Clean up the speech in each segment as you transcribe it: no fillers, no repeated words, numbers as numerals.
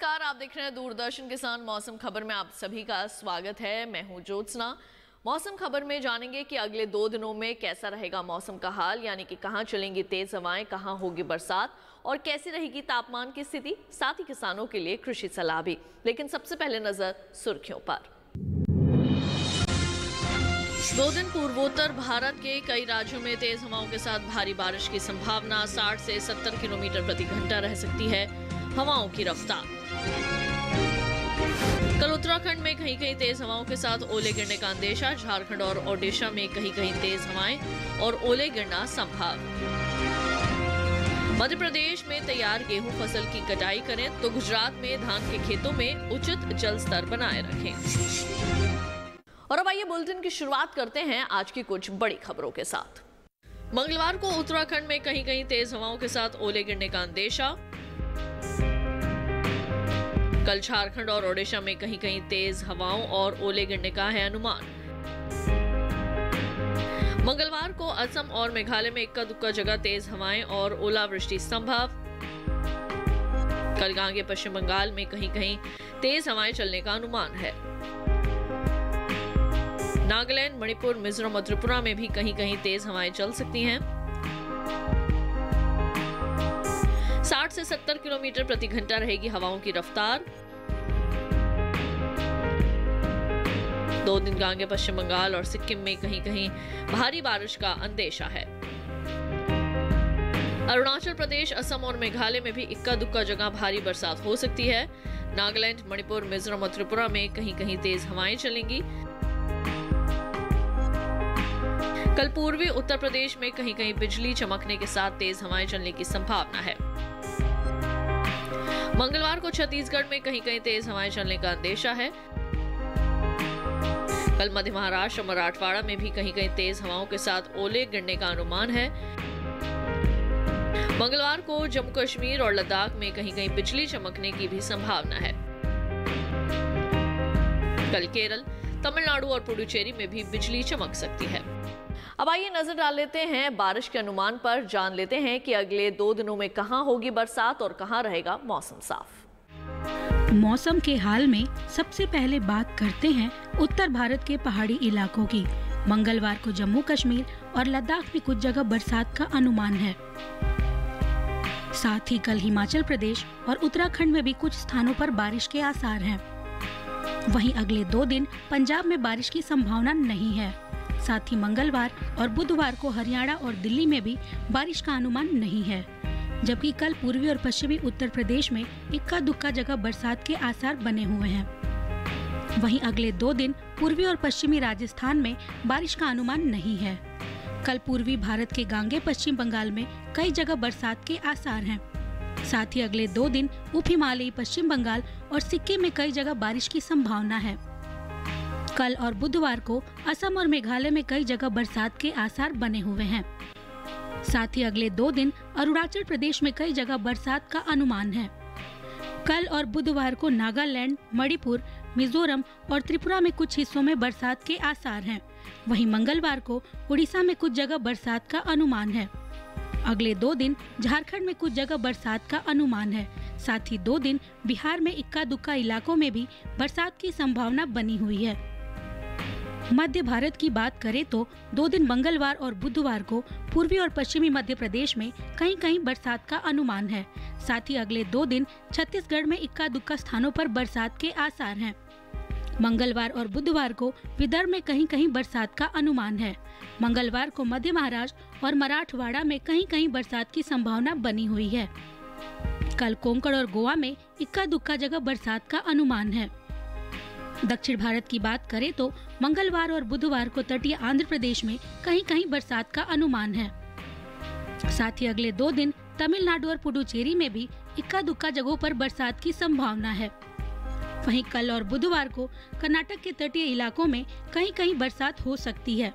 नमस्कार, आप देख रहे हैं दूरदर्शन किसान मौसम खबर में आप सभी का स्वागत है। मैं हूं ज्योत्सना। मौसम खबर में जानेंगे कि अगले 2 दिनों में कैसा रहेगा मौसम का हाल, यानी कि कहां चलेंगी तेज हवाएं, कहां होगी बरसात और कैसी रहेगी तापमान की स्थिति, साथ ही किसानों के लिए कृषि सलाह भी। लेकिन सबसे पहले नजर सुर्खियों पर। 2 दिन पूर्वोत्तर भारत के कई राज्यों में तेज हवाओं के साथ भारी बारिश की संभावना। 60 से 70 किलोमीटर प्रति घंटा रह सकती है हवाओं की रफ्तार। कल उत्तराखंड में कहीं कहीं तेज हवाओं के साथ ओले गिरने का अंदेशा। झारखंड और ओडिशा में कहीं कहीं तेज हवाएं और ओले गिरना संभव। मध्य प्रदेश में तैयार गेहूं फसल की कटाई करें तो गुजरात में धान के खेतों में उचित जल स्तर बनाए रखें। और अब आइए बुलेटिन की शुरुआत करते हैं आज की कुछ बड़ी खबरों के साथ। मंगलवार को उत्तराखंड में कहीं कहीं तेज हवाओं के साथ ओले गिरने का अंदेशा। कल झारखंड और ओडिशा में कहीं कहीं तेज हवाओं और ओले गिरने का है अनुमान। मंगलवार को असम और मेघालय में इक्का दुक्का जगह तेज हवाएं और ओलावृष्टि संभव। कल आगे पश्चिम बंगाल में कहीं कहीं तेज हवाएं चलने का अनुमान है। नागालैंड, मणिपुर, मिजोरम और त्रिपुरा में भी कहीं कहीं तेज हवाएं चल सकती हैं। 60 से 70 किलोमीटर प्रति घंटा रहेगी हवाओं की रफ्तार। 2 दिन आगे पश्चिम बंगाल और सिक्किम में कहीं कहीं भारी बारिश का अंदेशा है। अरुणाचल प्रदेश, असम और मेघालय में भी इक्का दुक्का जगह भारी बरसात हो सकती है। नागालैंड, मणिपुर, मिजोरम और त्रिपुरा में कहीं कहीं तेज हवाएं चलेंगी। कल पूर्वी उत्तर प्रदेश में कहीं कहीं बिजली चमकने के साथ तेज हवाएं चलने की संभावना है। मंगलवार को छत्तीसगढ़ में कहीं कहीं तेज हवाएं चलने का अंदेशा है। कल मध्य महाराष्ट्र और मराठवाड़ा में भी कहीं कहीं तेज हवाओं के साथ ओले गिरने का अनुमान है। मंगलवार को जम्मू कश्मीर और लद्दाख में कहीं कहीं बिजली चमकने की भी संभावना है। कल केरल, तमिलनाडु और पुडुचेरी में भी बिजली चमक सकती है। अब आइए नजर डाल लेते हैं बारिश के अनुमान पर। जान लेते हैं कि अगले 2 दिनों में कहां होगी बरसात और कहां रहेगा मौसम साफ। मौसम के हाल में सबसे पहले बात करते हैं उत्तर भारत के पहाड़ी इलाकों की। मंगलवार को जम्मू कश्मीर और लद्दाख में कुछ जगह बरसात का अनुमान है। साथ ही कल हिमाचल प्रदेश और उत्तराखंड में भी कुछ स्थानों पर बारिश के आसार हैं। वहीं अगले 2 दिन पंजाब में बारिश की संभावना नहीं है। साथ ही मंगलवार और बुधवार को हरियाणा और दिल्ली में भी बारिश का अनुमान नहीं है, जबकि कल पूर्वी और पश्चिमी उत्तर प्रदेश में इक्का दुक्का जगह बरसात के आसार बने हुए हैं। वहीं अगले 2 दिन पूर्वी और पश्चिमी राजस्थान में बारिश का अनुमान नहीं है। कल पूर्वी भारत के गांगे पश्चिम बंगाल में कई जगह बरसात के आसार हैं। साथ ही अगले 2 दिन उप हिमालयी पश्चिम बंगाल और सिक्किम में कई जगह बारिश की संभावना है। कल और बुधवार को असम और मेघालय में कई जगह बरसात के आसार बने हुए हैं। साथ ही अगले 2 दिन अरुणाचल प्रदेश में कई जगह बरसात का अनुमान है। कल और बुधवार को नागालैंड, मणिपुर, मिजोरम और त्रिपुरा में कुछ हिस्सों में बरसात के आसार हैं। वहीं मंगलवार को उड़ीसा में कुछ जगह बरसात का अनुमान है। अगले 2 दिन झारखंड में कुछ जगह बरसात का अनुमान है। साथ ही 2 दिन बिहार में इक्का दुक्का इलाकों में भी बरसात की संभावना बनी हुई है। मध्य भारत की बात करें तो 2 दिन मंगलवार और बुधवार को पूर्वी और पश्चिमी मध्य प्रदेश में कहीं कहीं बरसात का अनुमान है। साथ ही अगले 2 दिन छत्तीसगढ़ में इक्का दुक्का स्थानों पर बरसात के आसार हैं। मंगलवार और बुधवार को विदर्भ में कहीं कहीं बरसात का अनुमान है। मंगलवार को मध्य महाराष्ट्र और मराठवाड़ा में कहीं कहीं बरसात की संभावना बनी हुई है। कल कोंकण और गोवा में इक्का दुक्का जगह बरसात का अनुमान है। दक्षिण भारत की बात करें तो मंगलवार और बुधवार को तटीय आंध्र प्रदेश में कहीं कहीं बरसात का अनुमान है। साथ ही अगले 2 दिन तमिलनाडु और पुडुचेरी में भी इक्का दुक्का जगहों पर बरसात की संभावना है। वहीं कल और बुधवार को कर्नाटक के तटीय इलाकों में कहीं कहीं बरसात हो सकती है।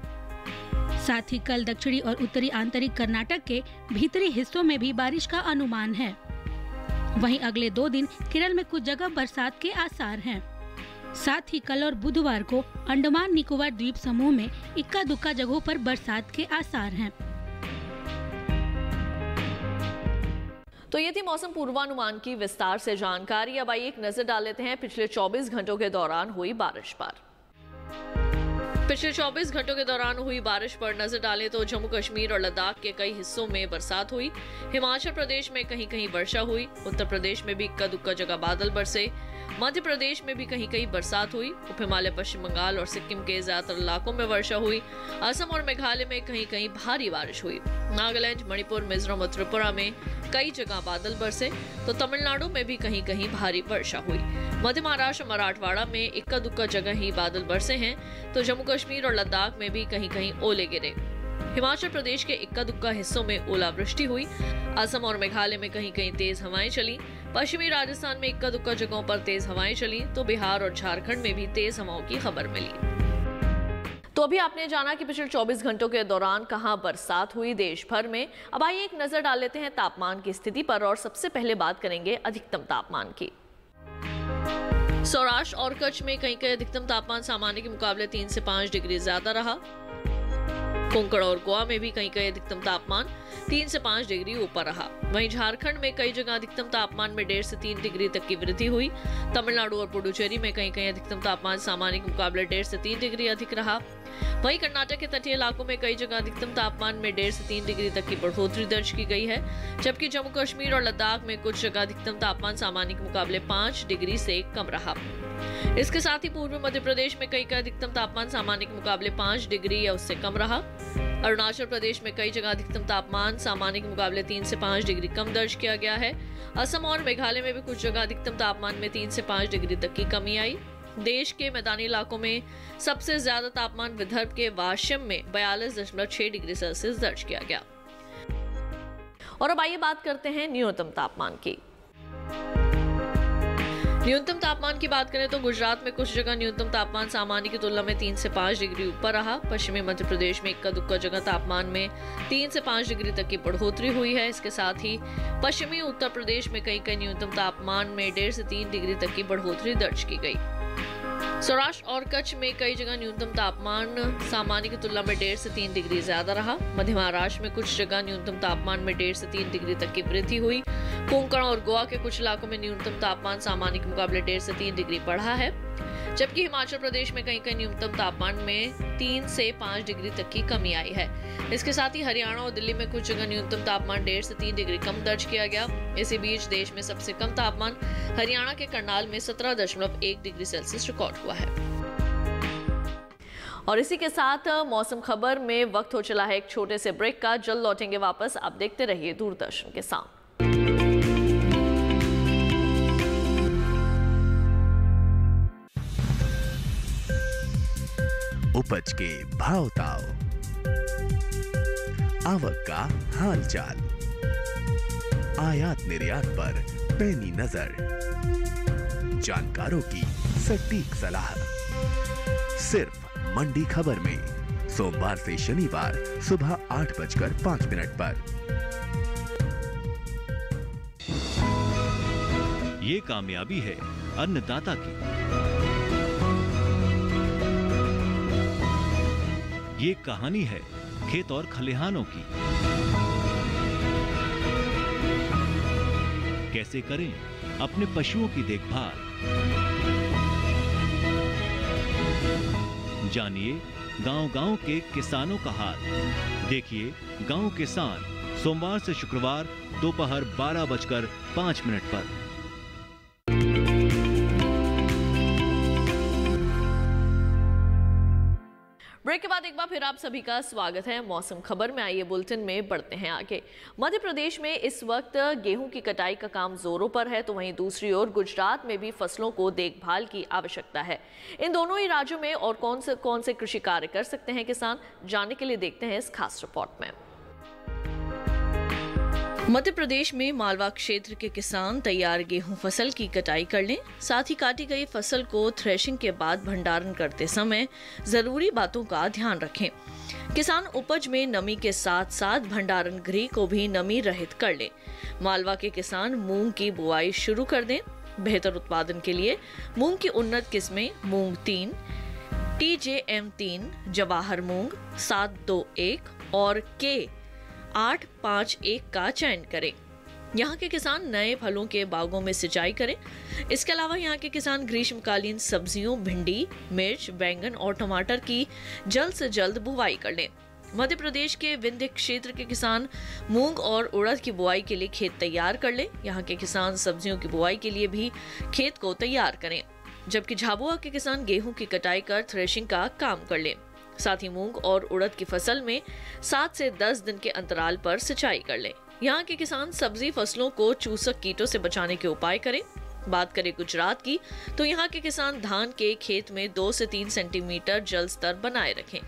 साथ ही कल दक्षिणी और उत्तरी आंतरिक कर्नाटक के भीतरी हिस्सों में भी बारिश का अनुमान है। वहीं अगले 2 दिन केरल में कुछ जगह बरसात के आसार हैं। साथ ही कल और बुधवार को अंडमान निकोबार द्वीप समूह में इक्का दुक्का जगहों पर बरसात के आसार हैं। तो ये थी मौसम पूर्वानुमान की विस्तार से जानकारी। अब आइए एक नजर डाल लेते हैं पिछले 24 घंटों के दौरान हुई बारिश पर। पिछले 24 घंटों के दौरान हुई बारिश पर नजर डालें तो जम्मू कश्मीर और लद्दाख के कई हिस्सों में बरसात हुई। हिमाचल प्रदेश में कहीं कहीं वर्षा हुई। उत्तर प्रदेश में भी इक्का दुक्का जगह बादल बरसे। मध्य प्रदेश में भी कहीं कहीं बरसात हुई। उप हिमालय, पश्चिम बंगाल और सिक्किम के ज्यादातर इलाकों में वर्षा हुई। असम और मेघालय में कहीं कहीं भारी बारिश हुई। नागालैंड, मणिपुर, मिजोरम और त्रिपुरा में कई जगह बादल बरसे तो तमिलनाडु में भी कहीं कहीं भारी वर्षा हुई। मध्य महाराष्ट्र, मराठवाड़ा में इक्का दुक्का जगह ही बादल बरसे हैं तो जम्मू कश्मीर और लद्दाख में भी कहीं कहीं ओले गिरे। हिमाचल प्रदेश के इक्का दुक्का हिस्सों में ओलावृष्टि हुई। असम और मेघालय में कहीं कहीं तेज हवाएं चली। पश्चिमी राजस्थान में इक्का दुक्का जगहों पर तेज हवाएं चली तो बिहार और झारखंड में भी तेज हवाओं की खबर मिली। तो अभी आपने जाना कि पिछले 24 घंटों के दौरान कहां बरसात हुई देश भर में। अब आइए एक नजर डाल लेते हैं तापमान की स्थिति पर और सबसे पहले बात करेंगे अधिकतम तापमान की। सौराष्ट्र और कच्छ में कहीं कहीं अधिकतम तापमान सामान्य के मुकाबले 3 से 5 डिग्री ज्यादा रहा। कोंकण और गोवा में भी कहीं कहीं अधिकतम तापमान 3 से 5 डिग्री ऊपर रहा। वहीं झारखंड में कई जगह अधिकतम तापमान में 1.5 से 3 डिग्री तक की वृद्धि हुई। तमिलनाडु और पुडुचेरी में कहीं कहीं अधिकतम तापमान सामान्य के मुकाबले 1.5 से 3 डिग्री अधिक रहा। वहीं कर्नाटक के तटीय इलाकों में कई जगह अधिकतम तापमान में 1.5 से 3 डिग्री तक की बढ़ोतरी दर्ज की गई है, जबकि जम्मू कश्मीर और लद्दाख में कुछ जगह अधिकतम तापमान सामान्य के मुकाबले 5 डिग्री से कम रहा। इसके साथ ही पूर्वी मध्य प्रदेश में कई का अधिकतम तापमान सामान्य के मुकाबले 5 डिग्री या उससे कम रहा। अरुणाचल प्रदेश में कई जगह अधिकतम तापमान सामान्य के मुकाबले 3 से 5 डिग्री कम दर्ज किया गया है। असम और मेघालय में भी कुछ जगह अधिकतम तापमान में 3 से 5 डिग्री तक की कमी आई। देश के मैदानी इलाकों में सबसे ज्यादा तापमान विदर्भ के वाशिम में 42.6 डिग्री सेल्सियस दर्ज किया गया। और अब आइए बात करते हैं न्यूनतम तापमान की। न्यूनतम तापमान की बात करें तो गुजरात में कुछ जगह न्यूनतम तापमान सामान्य की तुलना में 3 से 5 डिग्री ऊपर रहा। पश्चिमी मध्य प्रदेश में इक्का दुक्का जगह तापमान में 3 से 5 डिग्री तक की बढ़ोतरी हुई है। इसके साथ ही पश्चिमी उत्तर प्रदेश में कहीं कहीं न्यूनतम तापमान में 1.5 से 3 डिग्री तक की बढ़ोतरी दर्ज की गई। सौराष्ट्र और कच्छ में कई जगह न्यूनतम तापमान सामान्य की तुलना में 1.5 से 3 डिग्री ज्यादा रहा। मध्य महाराष्ट्र में कुछ जगह न्यूनतम तापमान में 1.5 से 3 डिग्री तक की वृद्धि हुई। कोंकण और गोवा के कुछ इलाकों में न्यूनतम तापमान सामान्य के मुकाबले 1.5 से 3 डिग्री बढ़ा है, जबकि हिमाचल प्रदेश में कहीं कहीं न्यूनतम तापमान में 3 से 5 डिग्री तक की कमी आई है। इसके साथ ही हरियाणा और दिल्ली में कुछ जगह न्यूनतम तापमान 1.5 से 3 डिग्री कम दर्ज किया गया। इसी बीच देश में सबसे कम तापमान हरियाणा के करनाल में 17.1 डिग्री सेल्सियस रिकॉर्ड हुआ है। और इसी के साथ मौसम खबर में वक्त हो चला है एक छोटे से ब्रेक का। जल्द लौटेंगे वापस, आप देखते रहिए दूरदर्शन के साथ। उपज के भाव ताव, आवक का हाल चाल, आयात निर्यात पर पैनी नजर, जानकारों की सटीक सलाह, सिर्फ मंडी खबर में सोमवार से शनिवार सुबह 8:05 पर। ये कामयाबी है अन्नदाता की, ये कहानी है खेत और खलिहानों की। कैसे करें अपने पशुओं की देखभाल, जानिए गांव-गांव के किसानों का हाल। देखिए गांव किसान सोमवार से शुक्रवार दोपहर 12:05 पर। ब्रेक के बाद एक बार फिर आप सभी का स्वागत है मौसम खबर में। आइए बुलेटिन में बढ़ते हैं आगे। मध्य प्रदेश में इस वक्त गेहूं की कटाई का काम जोरों पर है, तो वहीं दूसरी ओर गुजरात में भी फसलों को देखभाल की आवश्यकता है। इन दोनों ही राज्यों में और कौन से कृषि कार्य कर सकते हैं किसान, जानने के लिए देखते हैं इस खास रिपोर्ट में। मध्य प्रदेश में मालवा क्षेत्र के किसान तैयार गेहूं फसल की कटाई कर लें, साथ ही काटी गई फसल को थ्रेशिंग के बाद भंडारण करते समय जरूरी बातों का ध्यान रखें। किसान उपज में नमी के साथ साथ भंडारण गृह को भी नमी रहित कर लें। मालवा के किसान मूंग की बुआई शुरू कर दें। बेहतर उत्पादन के लिए मूंग की उन्नत किस्में मूंग 3, TJM 3, जवाहर मूंग 721 और K 851 का चयन करें। यहाँ के किसान नए फलों के बागों में सिंचाई करें। इसके अलावा यहाँ के किसान ग्रीष्मकालीन सब्जियों, भिंडी, मिर्च, बैंगन और टमाटर की जल्द से जल्द बुवाई कर लें। मध्य प्रदेश के विंध्य क्षेत्र के किसान मूंग और उड़द की बुआई के लिए खेत तैयार कर लें। यहाँ के किसान सब्जियों की बुआई के लिए भी खेत को तैयार करें, जबकि झाबुआ के किसान गेहूं की कटाई कर थ्रेशिंग का काम कर लें। साथ ही मूंग और उड़द की फसल में 7 से 10 दिन के अंतराल पर सिंचाई कर लें। यहाँ के किसान सब्जी फसलों को चूसक कीटों से बचाने के उपाय करें। बात करें गुजरात की, तो यहाँ के किसान धान के खेत में 2 से 3 सेंटीमीटर जल स्तर बनाए रखें।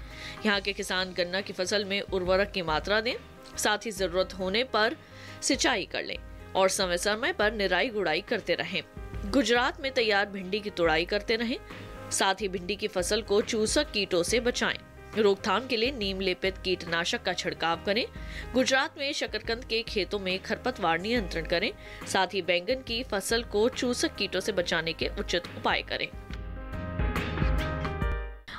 यहाँ के किसान गन्ना की फसल में उर्वरक की मात्रा दें, साथ ही जरूरत होने पर सिंचाई कर लें और समय समय पर निराई गुड़ाई करते रहें। गुजरात में तैयार भिंडी की तुड़ाई करते रहें, साथ ही भिंडी की फसल को चूसक कीटों से बचाएं। रोकथाम के लिए नीम लेपित कीटनाशक का छिड़काव करें। गुजरात में शकरकंद के खेतों में खरपतवार नियंत्रण करें। साथ ही बैंगन की फसल को चूसक कीटों से बचाने के उचित उपाय करें।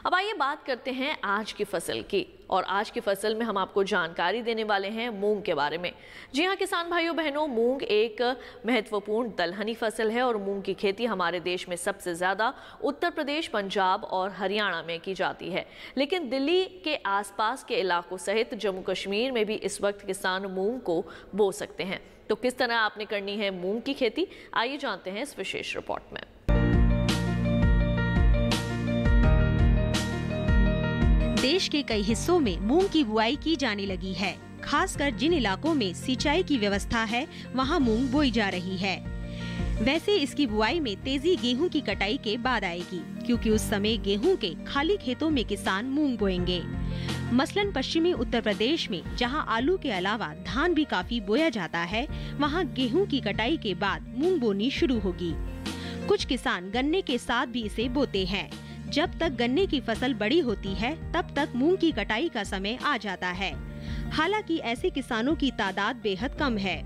अब आइए बात करते हैं आज की फसल की, और आज की फसल में हम आपको जानकारी देने वाले हैं मूंग के बारे में। जी हाँ किसान भाइयों बहनों, मूंग एक महत्वपूर्ण दलहनी फसल है और मूंग की खेती हमारे देश में सबसे ज्यादा उत्तर प्रदेश, पंजाब और हरियाणा में की जाती है। लेकिन दिल्ली के आसपास के इलाकों सहित जम्मू कश्मीर में भी इस वक्त किसान मूंग को बो सकते हैं। तो किस तरह आपने करनी है मूंग की खेती, आइए जानते हैं इस विशेष रिपोर्ट में। देश के कई हिस्सों में मूंग की बुआई की जाने लगी है। खासकर जिन इलाकों में सिंचाई की व्यवस्था है वहां मूंग बोई जा रही है। वैसे इसकी बुआई में तेजी गेहूं की कटाई के बाद आएगी, क्योंकि उस समय गेहूं के खाली खेतों में किसान मूंग बोएंगे। मसलन पश्चिमी उत्तर प्रदेश में जहां आलू के अलावा धान भी काफी बोया जाता है, वहां गेहूं की कटाई के बाद मूंग बोनी शुरू होगी। कुछ किसान गन्ने के साथ भी इसे बोते हैं। जब तक गन्ने की फसल बड़ी होती है तब तक मूंग की कटाई का समय आ जाता है। हालांकि ऐसे किसानों की तादाद बेहद कम है।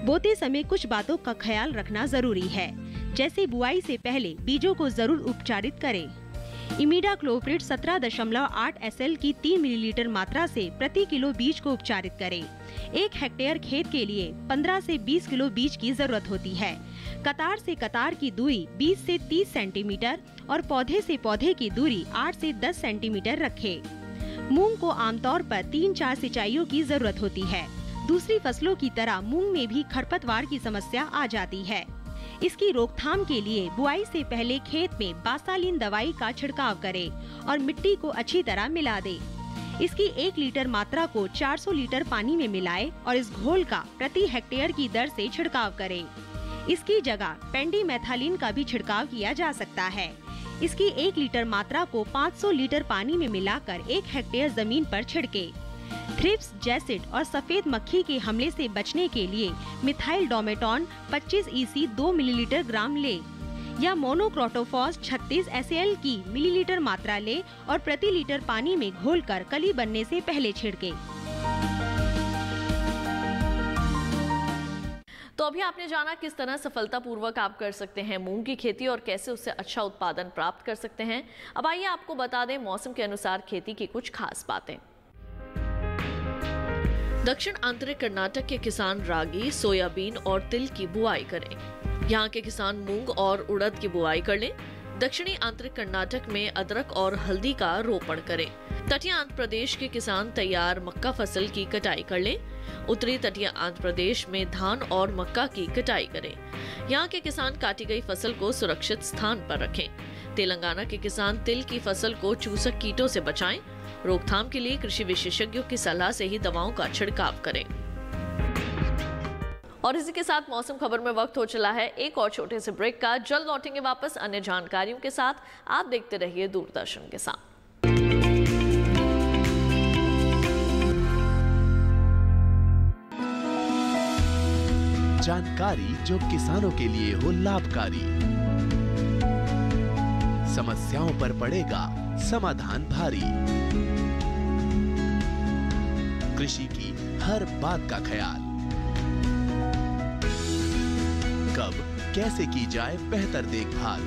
बोते समय कुछ बातों का ख्याल रखना जरूरी है, जैसे बुआई से पहले बीजों को जरूर उपचारित करें। इमिडाक्लोप्रिड 17.8 SL की 3 मिलीलीटर मात्रा से प्रति किलो बीज को उपचारित करें। 1 हेक्टेयर खेत के लिए 15 से 20 किलो बीज की जरूरत होती है। कतार से कतार की दूरी 20 से 30 सेंटीमीटर और पौधे से पौधे की दूरी 8 से 10 सेंटीमीटर रखें। मूंग को आमतौर पर 3-4 सिंचाइयों की जरूरत होती है। दूसरी फसलों की तरह मूंग में भी खरपतवार की समस्या आ जाती है। इसकी रोकथाम के लिए बुआई से पहले खेत में बासालिन दवाई का छिड़काव करें और मिट्टी को अच्छी तरह मिला दें। इसकी 1 लीटर मात्रा को 400 लीटर पानी में मिलाएं और इस घोल का प्रति हेक्टेयर की दर से छिड़काव करें। इसकी जगह पेंडीमेथालिन का भी छिड़काव किया जा सकता है। इसकी 1 लीटर मात्रा को 500 लीटर पानी में मिलाकर 1 हेक्टेयर जमीन पर छिड़के। थ्रिप्स, जैसिड और सफेद मक्खी के हमले से बचने के लिए मिथाइल डोमेटॉन 25 EC 2 मिलीलीटर ग्राम ले या मोनोक्रोटोफॉस 36 SL की मिलीलीटर मात्रा ले और प्रति लीटर पानी में घोलकर कली बनने से पहले छिड़के। तो अभी आपने जाना किस तरह सफलतापूर्वक आप कर सकते हैं मूंग की खेती और कैसे उससे अच्छा उत्पादन प्राप्त कर सकते हैं। अब आइए आपको बता दें मौसम के अनुसार खेती की कुछ खास बातें। दक्षिण आंतरिक कर्नाटक के किसान रागी, सोयाबीन और तिल की बुआई करें। यहाँ के किसान मूंग और उड़द की बुआई कर लें। दक्षिणी आंतरिक कर्नाटक में अदरक और हल्दी का रोपण करें। तटीय आंध्र प्रदेश के किसान तैयार मक्का फसल की कटाई कर लें। उत्तरी तटीय आंध्र प्रदेश में धान और मक्का की कटाई करें। यहाँ के किसान काटी गई फसल को सुरक्षित स्थान पर रखें। तेलंगाना के किसान तिल की फसल को चूसक कीटों से बचाएं। रोकथाम के लिए कृषि विशेषज्ञों की सलाह से ही दवाओं का छिड़काव करें। और इसी के साथ मौसम खबर में वक्त हो चला है एक और छोटे से ब्रेक का। जल्द लौटेंगे वापस अन्य जानकारियों के साथ। आप देखते रहिए दूरदर्शन के साथ। जानकारी जो किसानों के लिए हो लाभकारी, समस्याओं पर पड़ेगा समाधान भारी, कृषि की हर बात का ख्याल, कब कैसे की जाए बेहतर देखभाल।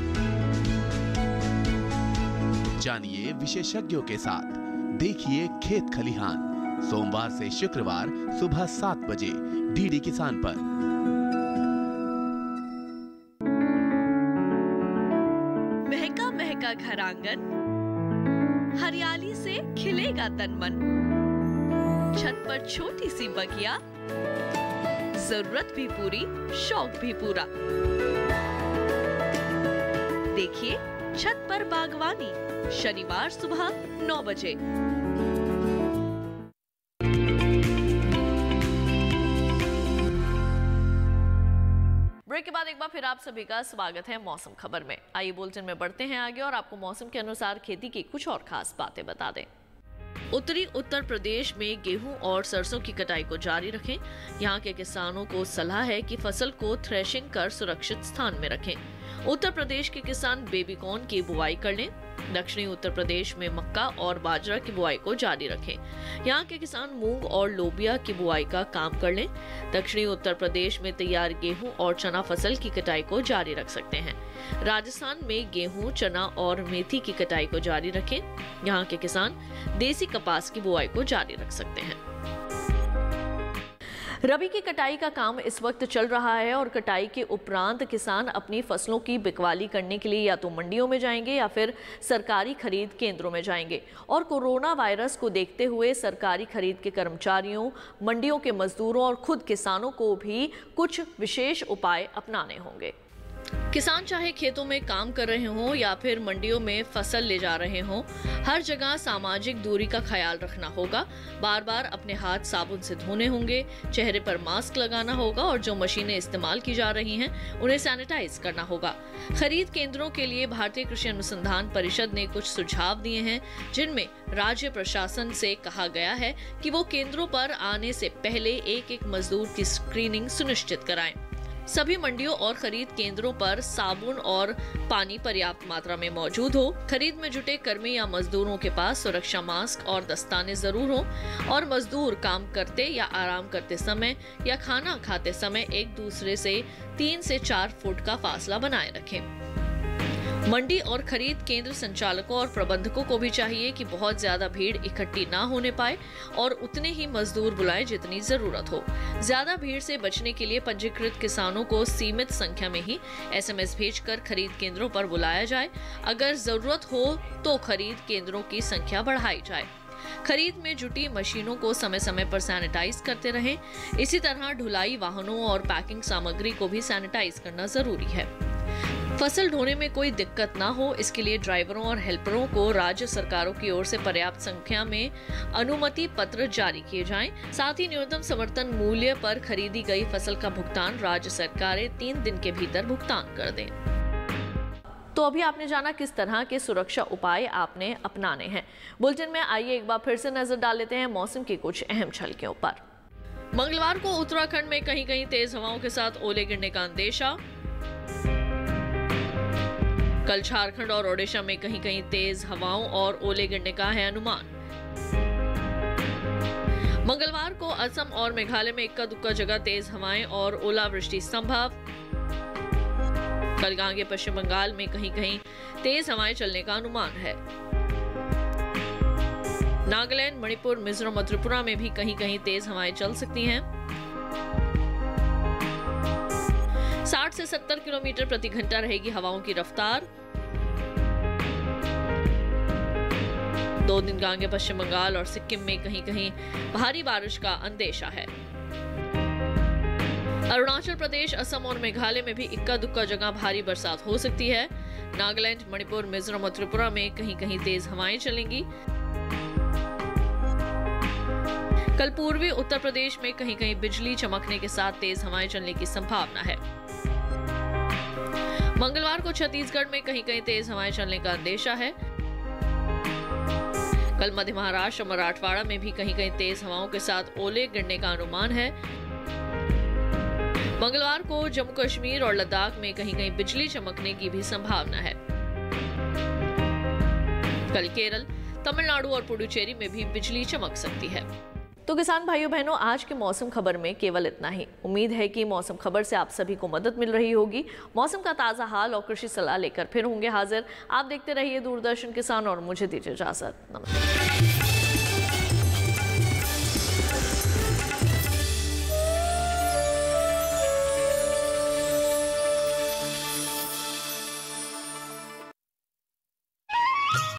जानिए विशेषज्ञों के साथ, देखिए खेत खलिहान, सोमवार से शुक्रवार सुबह 7 बजे डीडी किसान पर। का घर आंगन, हरियाली से खिलेगा तन मन। छत पर छोटी सी बगिया, जरूरत भी पूरी, शौक भी पूरा। देखिए छत पर बागवानी, शनिवार सुबह 9 बजे। ब्रेक के बाद एक बार फिर आप सभी का स्वागत है मौसम खबर में। आइए बुलेटिन में बढ़ते हैं आगे और आपको मौसम के अनुसार खेती की कुछ और खास बातें बता दें। उत्तरी उत्तर प्रदेश में गेहूं और सरसों की कटाई को जारी रखें। यहां के किसानों को सलाह है कि फसल को थ्रेशिंग कर सुरक्षित स्थान में रखें। उत्तर प्रदेश के किसान बेबी कॉर्न की बुआई कर लें। दक्षिणी उत्तर प्रदेश में मक्का और बाजरा की बुआई को जारी रखें। यहाँ के किसान मूंग और लोबिया की बुआई का काम कर लें। दक्षिणी उत्तर प्रदेश में तैयार गेहूं और चना फसल की कटाई को जारी रख सकते हैं। राजस्थान में गेहूं, चना और मेथी की कटाई को जारी रखें। यहाँ के किसान देसी कपास की बुआई को जारी रख सकते हैं। रबी की कटाई का काम इस वक्त चल रहा है और कटाई के उपरांत किसान अपनी फसलों की बिकवाली करने के लिए या तो मंडियों में जाएंगे या फिर सरकारी खरीद केंद्रों में जाएंगे। और कोरोना वायरस को देखते हुए सरकारी खरीद के कर्मचारियों, मंडियों के मजदूरों और खुद किसानों को भी कुछ विशेष उपाय अपनाने होंगे। किसान चाहे खेतों में काम कर रहे हों या फिर मंडियों में फसल ले जा रहे हों, हर जगह सामाजिक दूरी का ख्याल रखना होगा। बार बार अपने हाथ साबुन से धोने होंगे, चेहरे पर मास्क लगाना होगा और जो मशीनें इस्तेमाल की जा रही हैं उन्हें सैनिटाइज करना होगा। खरीद केंद्रों के लिए भारतीय कृषि अनुसंधान परिषद ने कुछ सुझाव दिए हैं, जिनमें राज्य प्रशासन से कहा गया है कि वो केंद्रों पर आने से पहले एक मजदूर की स्क्रीनिंग सुनिश्चित कराएं। सभी मंडियों और खरीद केंद्रों पर साबुन और पानी पर्याप्त मात्रा में मौजूद हो। खरीद में जुटे कर्मी या मजदूरों के पास सुरक्षा मास्क और दस्ताने जरूर हो और मजदूर काम करते या आराम करते समय या खाना खाते समय एक दूसरे से 3 से 4 फुट का फासला बनाए रखें। मंडी और खरीद केंद्र संचालकों और प्रबंधकों को भी चाहिए कि बहुत ज्यादा भीड़ इकट्ठी ना होने पाए और उतने ही मजदूर बुलाएं जितनी जरूरत हो। ज्यादा भीड़ से बचने के लिए पंजीकृत किसानों को सीमित संख्या में ही SMS भेजकर खरीद केंद्रों पर बुलाया जाए। अगर जरूरत हो तो खरीद केंद्रों की संख्या बढ़ाई जाए। खरीद में जुटी मशीनों को समय समय पर सैनिटाइज करते रहें। इसी तरह ढुलाई वाहनों और पैकिंग सामग्री को भी सैनिटाइज करना जरूरी है। फसल ढोने में कोई दिक्कत ना हो, इसके लिए ड्राइवरों और हेल्परों को राज्य सरकारों की ओर से पर्याप्त संख्या में अनुमति पत्र जारी किए जाएं। साथ ही न्यूनतम समर्थन मूल्य पर खरीदी गई फसल का भुगतान राज्य सरकारें 3 दिन के भीतर भुगतान कर दें। तो अभी आपने जाना किस तरह के सुरक्षा उपाय आपने अपनाने हैं। बुलेटिन में आइए एक बार फिर से नजर डाल लेते हैं मौसम की कुछ अहम झलकियों पर। मंगलवार को उत्तराखंड में कहीं कहीं तेज हवाओं के साथ ओले गिरने का अंदेशा। कल झारखंड और ओडिशा में कहीं कहीं तेज हवाओं और ओले गिरने का है अनुमान। मंगलवार को असम और मेघालय में इक्का दुक्का जगह तेज हवाएं और ओलावृष्टि संभव। कल गांगे पश्चिम बंगाल में कहीं कहीं तेज हवाएं चलने का अनुमान है। नागालैंड, मणिपुर, मिजोरम और त्रिपुरा में भी कहीं कहीं तेज हवाएं चल सकती हैं। 60 से 70 किलोमीटर प्रति घंटा रहेगी हवाओं की रफ्तार। 2 दिन गांगे पश्चिम बंगाल और सिक्किम में कहीं कहीं भारी बारिश का अंदेशा है। अरुणाचल प्रदेश, असम और मेघालय में भी इक्का दुक्का जगह भारी बरसात हो सकती है। नागालैंड, मणिपुर, मिजोरम और त्रिपुरा में कहीं कहीं तेज हवाएं चलेंगी। कल पूर्वी उत्तर प्रदेश में कहीं कहीं बिजली चमकने के साथ तेज हवाएं चलने की संभावना है। मंगलवार को छत्तीसगढ़ में कहीं कहीं तेज हवाएं चलने का अंदेशा है। कल मध्य महाराष्ट्र और मराठवाड़ा में भी कहीं कहीं तेज हवाओं के साथ ओले गिरने का अनुमान है। मंगलवार को जम्मू कश्मीर और लद्दाख में कहीं कहीं बिजली चमकने की भी संभावना है। कल केरल, तमिलनाडु और पुडुचेरी में भी बिजली चमक सकती है। तो किसान भाइयों बहनों, आज के मौसम खबर में केवल इतना ही। उम्मीद है कि मौसम खबर से आप सभी को मदद मिल रही होगी। मौसम का ताज़ा हाल और कृषि सलाह लेकर फिर होंगे हाजिर। आप देखते रहिए दूरदर्शन किसान और मुझे दीजिए इजाजत। नमस्कार।